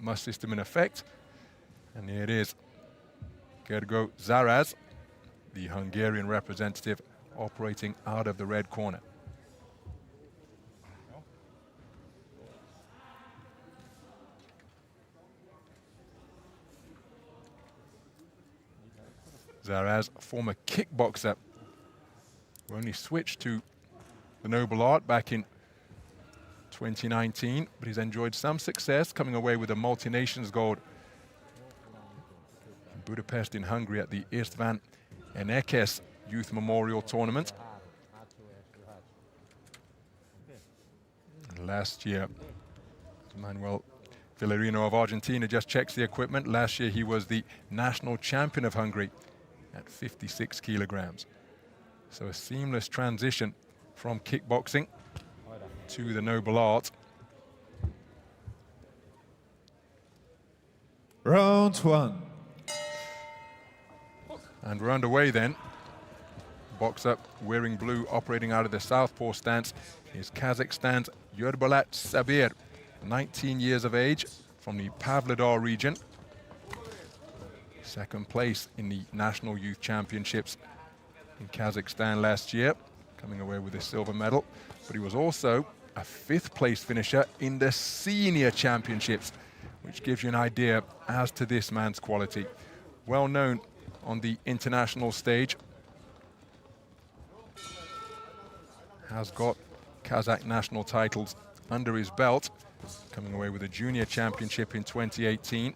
must system in effect. And here it is. Gergo SZARAZ, the Hungarian representative, operating out of the red corner. SZARAZ, former kickboxer, who only switched to the noble art back in 2019, but he's enjoyed some success, coming away with a multi-nations gold in Budapest in Hungary at the István Enekes Youth Memorial Tournament. And last year, Manuel Villarino of Argentina just checks the equipment. Last year he was the national champion of Hungary at 56 kilograms. So a seamless transition from kickboxing to the noble art. Round one. And we're underway then. Boxer wearing blue, operating out of the southpaw stance, is Kazakhstan's Yerbolat SABYR, 19 years of age, from the Pavlodar region. Second place in the National Youth Championships in Kazakhstan last year, coming away with a silver medal. But he was also a 5th place finisher in the Senior Championships, which gives you an idea as to this man's quality. Well known on the international stage. Has got Kazakh national titles under his belt, coming away with a junior championship in 2018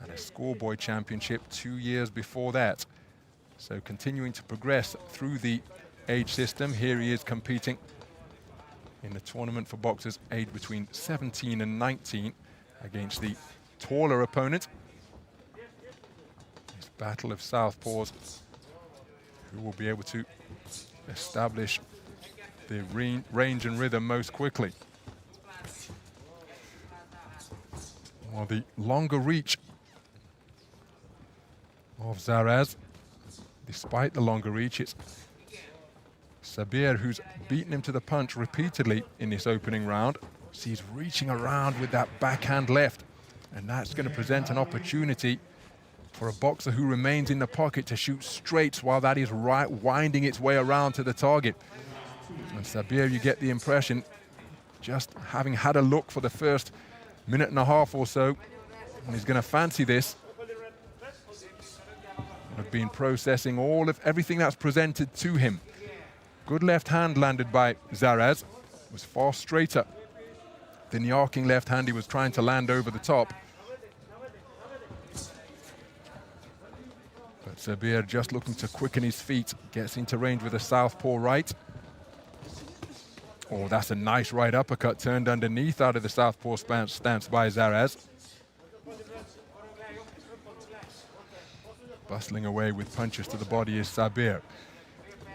and a schoolboy championship 2 years before that. So continuing to progress through the age system. Here he is competing in the tournament for boxers aged between 17 and 19 against the taller opponent. This battle of southpaws, who will be able to establish the range and rhythm most quickly. Well, the longer reach of SZARAZ, despite the longer reach, it's SABYR who's beaten him to the punch repeatedly in this opening round. So he's reaching around with that backhand left, and that's going to present an opportunity for a boxer who remains in the pocket to shoot straights while that is winding its way around to the target. And SABYR, you get the impression, just having had a look for the first minute and a half or so, and he's going to fancy this. I've been processing everything that's presented to him. Good left hand landed by SZARAZ. It was far straighter than the arcing left hand he was trying to land over the top. But SABYR just looking to quicken his feet, gets into range with a southpaw right. Oh, that's a nice right uppercut turned underneath out of the southpaw stance by SZARAZ. Bustling away with punches to the body is SABYR.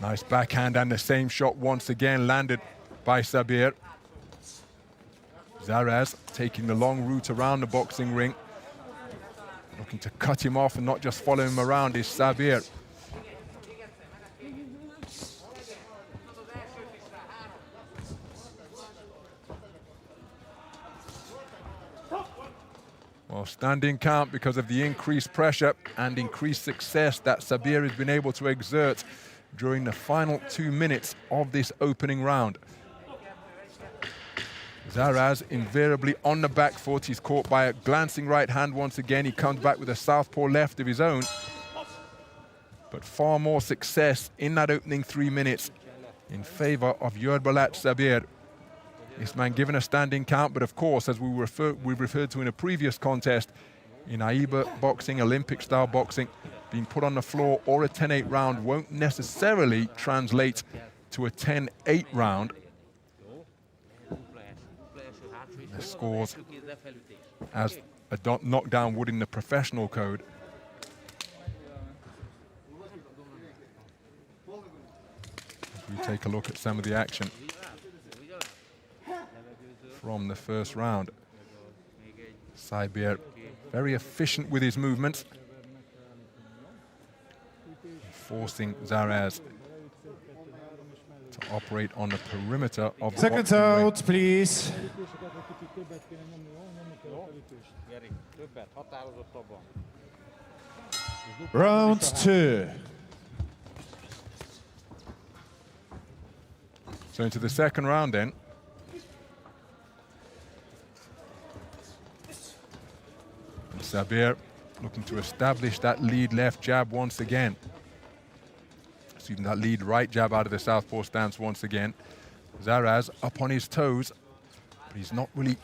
Nice backhand, and the same shot once again landed by SABYR. SZARAZ taking the long route around the boxing ring. Looking to cut him off and not just follow him around is SABYR. Well, standing count because of the increased pressure and increased success that SABYR has been able to exert during the final 2 minutes of this opening round. SZARAZ invariably on the back foot. He's caught by a glancing right hand once again. He comes back with a southpaw left of his own. But far more success in that opening 3 minutes in favor of Yerbolat SABYR. This man given a standing count, but of course, as we referred to in a previous contest, in AIBA boxing, Olympic-style boxing, being put on the floor or a 10-8 round won't necessarily translate to a 10-8 round. The scores as a knockdown would in the professional code. As we take a look at some of the action from the first round. SABYR very efficient with his movements, forcing SZARAZ to operate on the perimeter of the Seconds boxing ring. out, please. Round 2. So into the second round then. And SABYR looking to establish that lead left jab once again. Even that lead right jab out of the southpaw stance once again. SZARAZ up on his toes, but he's not really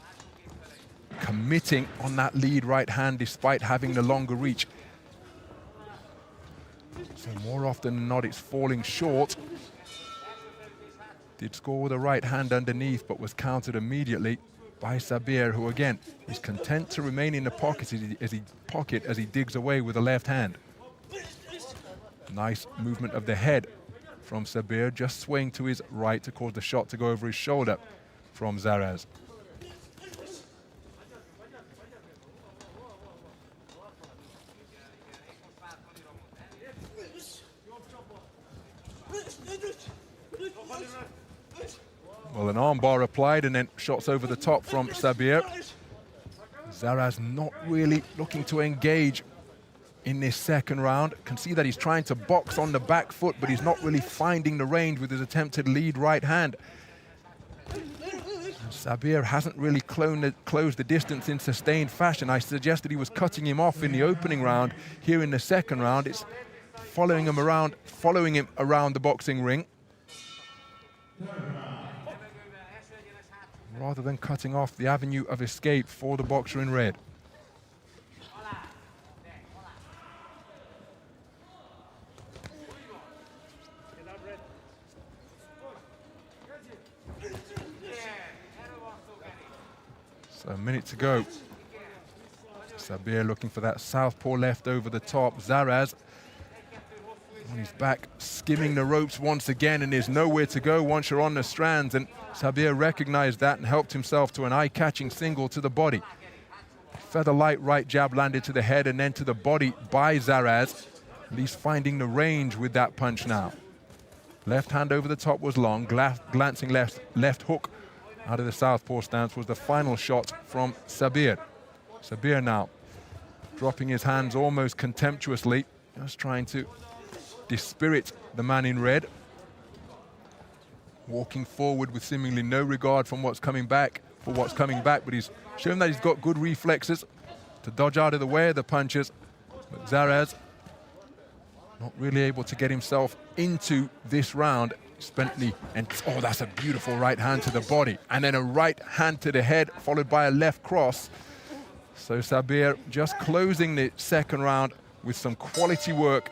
committing on that lead right hand despite having the longer reach. So more often than not, it's falling short. Did score with a right hand underneath, but was countered immediately by SABYR, who again is content to remain in the pocket as he digs away with the left hand. Nice movement of the head from SABYR, just swaying to his right to cause the shot to go over his shoulder from SZARAZ. Well, an arm bar applied and then shots over the top from SABYR. SZARAZ not really looking to engage in this second round. Can see that he's trying to box on the back foot, but he's not really finding the range with his attempted lead right hand. SABYR hasn't really closed the distance in sustained fashion. I suggested he was cutting him off in the opening round. Here in the second round, it's following him around the boxing ring, rather than cutting off the avenue of escape for the boxer in red. So a minute to go. SABYR looking for that southpaw left over the top. SZARAZ on his back, skimming the ropes once again, and there's nowhere to go once you're on the strands, and SABYR recognized that and helped himself to an eye-catching single to the body. Feather light right jab landed to the head and then to the body by SZARAZ. At least finding the range with that punch now. Left hand over the top was long, glancing left hook out of the southpaw stance was the final shot from SABYR. SABYR now dropping his hands almost contemptuously, just trying to dispirit the man in red. Walking forward with seemingly no regard for what's coming back, but he's shown that he's got good reflexes to dodge out of the way of the punches. But SZARAZ not really able to get himself into this round. Oh, that's a beautiful right hand to the body, and then a right hand to the head, followed by a left cross. So SABYR just closing the second round with some quality work,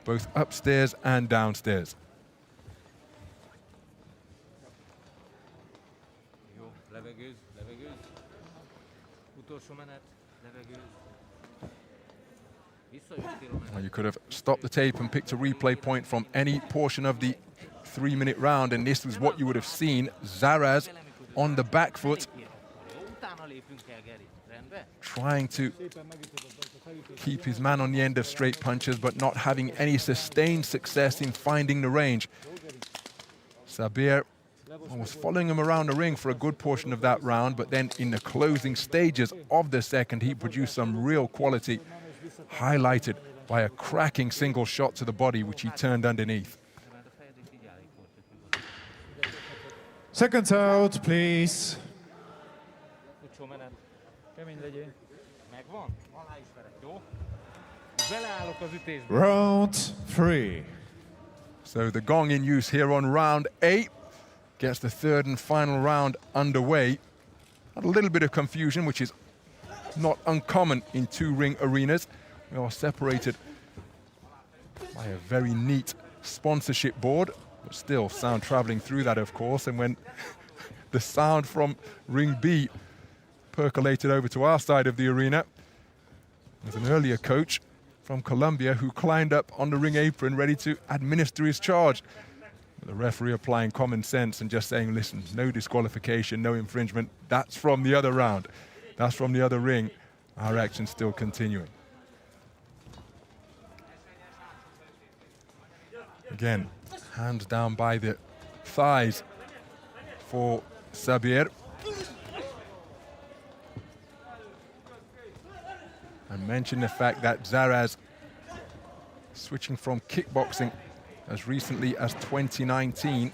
both upstairs and downstairs. Well, you could have stopped the tape and picked a replay point from any portion of the 3-minute round, and this was what you would have seen. SZARAZ on the back foot, trying to keep his man on the end of straight punches, but not having any sustained success in finding the range. SABYR was following him around the ring for a good portion of that round, but then in the closing stages of the second, he produced some real quality, highlighted by a cracking single shot to the body, which he turned underneath. Seconds out, please. Round 3. So the gong in use here on round 8 gets the third and final round underway. Had a little bit of confusion, which is not uncommon in two-ring arenas. We are separated by a very neat sponsorship board, but still sound traveling through that, of course. And when the sound from ring B percolated over to our side of the arena, there's an earlier coach from Colombia who climbed up on the ring apron ready to administer his charge. The referee applying common sense and just saying, listen, no disqualification, no infringement. That's from the other round. That's from the other ring. Our action's still continuing. Again, hands down by the thighs for SABYR. And mention the fact that SZARAZ switching from kickboxing as recently as 2019.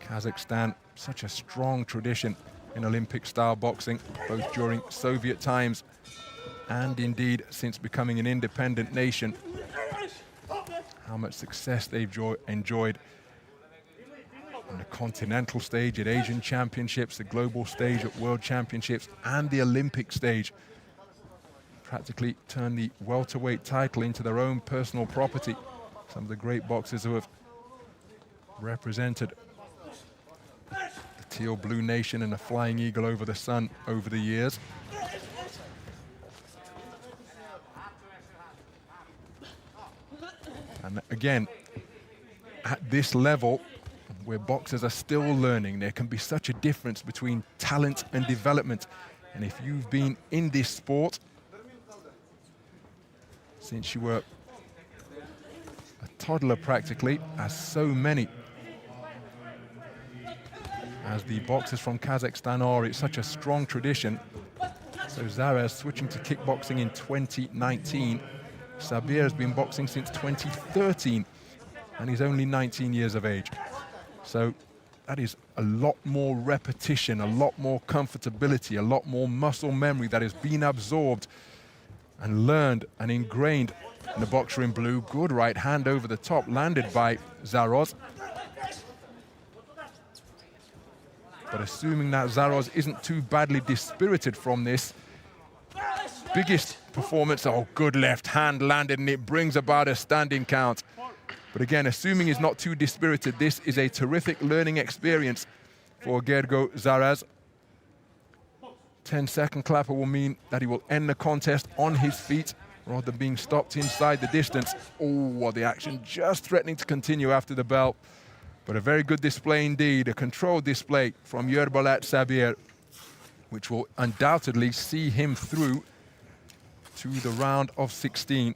Kazakhstan, such a strong tradition in Olympic-style boxing, both during Soviet times and indeed since becoming an independent nation. How much success they've enjoyed on the continental stage at Asian Championships, the global stage at World Championships, and the Olympic stage. Practically turned the welterweight title into their own personal property. Some of the great boxers who have represented the Teal Blue Nation and the Flying Eagle over the sun over the years. And again, at this level, where boxers are still learning, there can be such a difference between talent and development. And if you've been in this sport since you were a toddler practically, as so many as the boxers from Kazakhstan are, it's such a strong tradition. So SZARAZ switching to kickboxing in 2019. SABYR has been boxing since 2013, and he's only 19 years of age. So that is a lot more repetition, a lot more comfortability, a lot more muscle memory that has been absorbed and learned and ingrained in the boxer in blue. Good right hand over the top, landed by SZARAZ. But assuming that SZARAZ isn't too badly dispirited from this, biggest performance, oh, good left hand landed, and it brings about a standing count. But again, assuming he's not too dispirited, this is a terrific learning experience for Gergo SZARAZ. 10-second clapper will mean that he will end the contest on his feet rather than being stopped inside the distance. Oh, well, the action just threatening to continue after the bell. But a very good display indeed, a controlled display from Yerbolat SABYR, which will undoubtedly see him through to the round of 16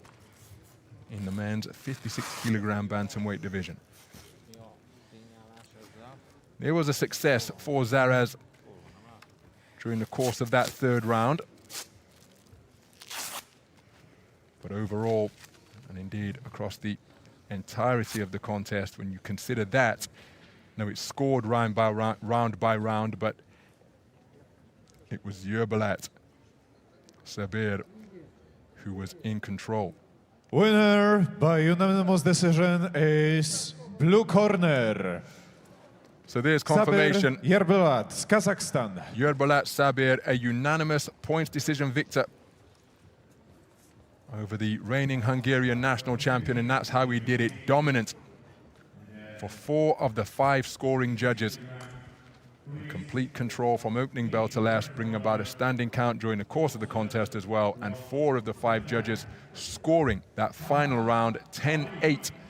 in the men's 56kg bantamweight division. There was a success for SZARAZ during the course of that third round. But overall, and indeed across the entirety of the contest, when you consider that, now it's scored round by round, but it was Yerbolat SABYR who was in control. Winner by unanimous decision is blue corner. So there's confirmation. SABYR Yerbolat, Kazakhstan. Yerbolat SABYR, a unanimous points decision victor over the reigning Hungarian national champion, and that's how he did it. Dominant for 4 of the 5 scoring judges. Complete control from opening bell to last, bringing about a standing count during the course of the contest as well, and 4 of the 5 judges scoring that final round 10-8.